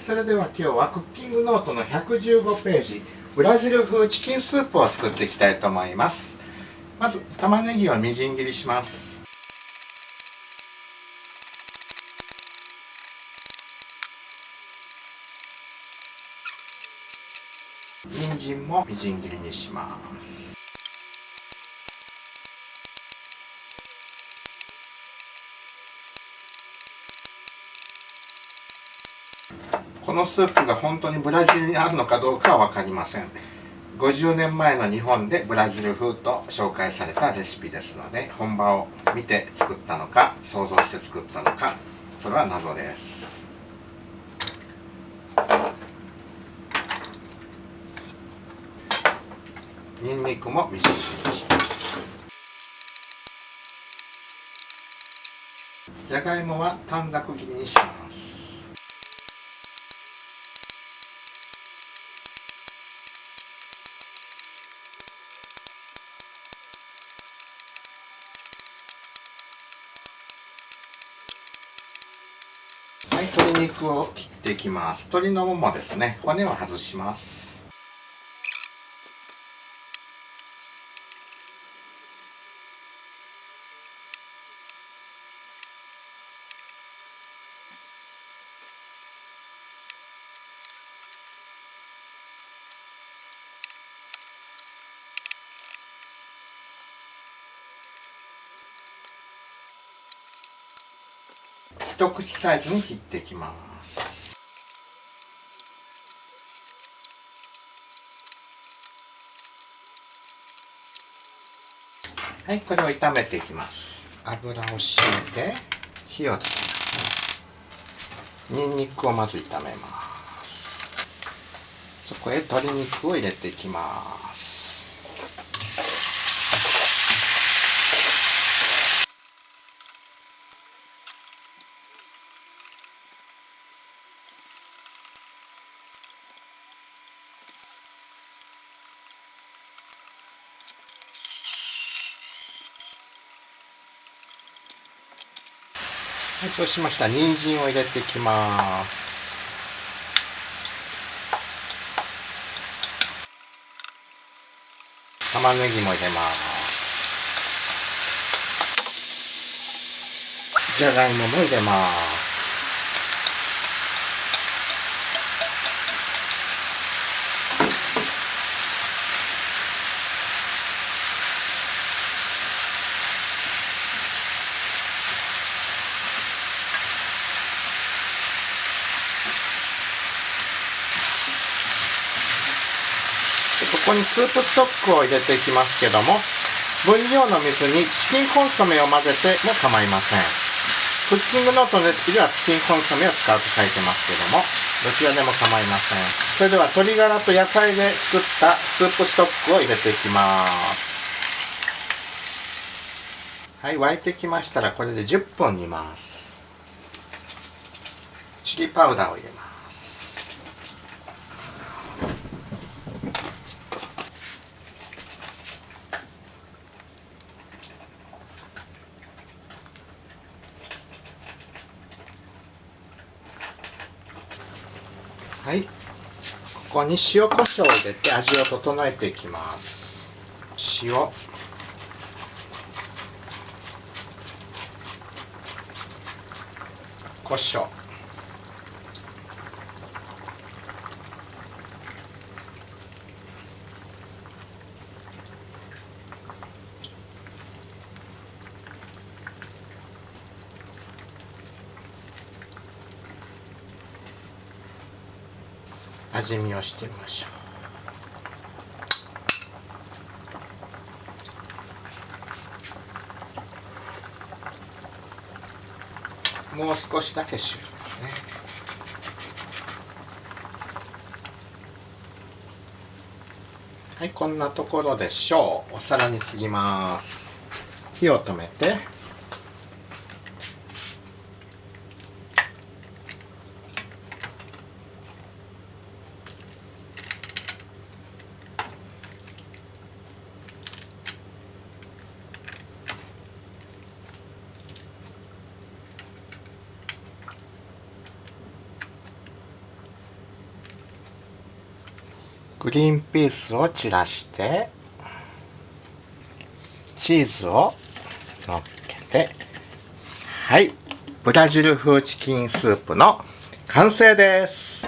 それでは今日はクッキングノートの115ページブラジル風チキンスープを作っていきたいと思います。まず玉ねぎをみじん切りします。人参もみじん切りにします。このスープが本当にブラジルにあるのかどうかは分かりません。50年前の日本でブラジル風と紹介されたレシピですので、本場を見て作ったのか想像して作ったのか、それは謎です。にんにくもみじん切りにします。じゃがいもは短冊切りにします。はい、鶏肉を切っていきます。鶏のももですね、骨を外します。一口サイズに切っていきます。はい、これを炒めていきます。油を敷いて火をつけて、にんにくをまず炒めます。そこへ鶏肉を入れていきます。はい、そうしましたら人参を入れていきます。玉ねぎも入れます。じゃがいもも入れます。ここにスープストックを入れていきますけども、分量の水にチキンコンソメを混ぜても構いません。クッキングノートのレシピではチキンコンソメを使うと書いてますけども、どちらでも構いません。それでは鶏ガラと野菜で作ったスープストックを入れていきます。はい、沸いてきましたらこれで10分煮ます。チリパウダーを入れます。はい、ここに塩コショウを入れて味を整えていきます。塩、コショウ、味見をしてみましょう。もう少しだけ塩ですね。はい、こんなところでしょう。お皿に継ぎます。火を止めてグリーンピースを散らして、チーズを乗っけて、はい、ブラジル風チキンスープの完成です。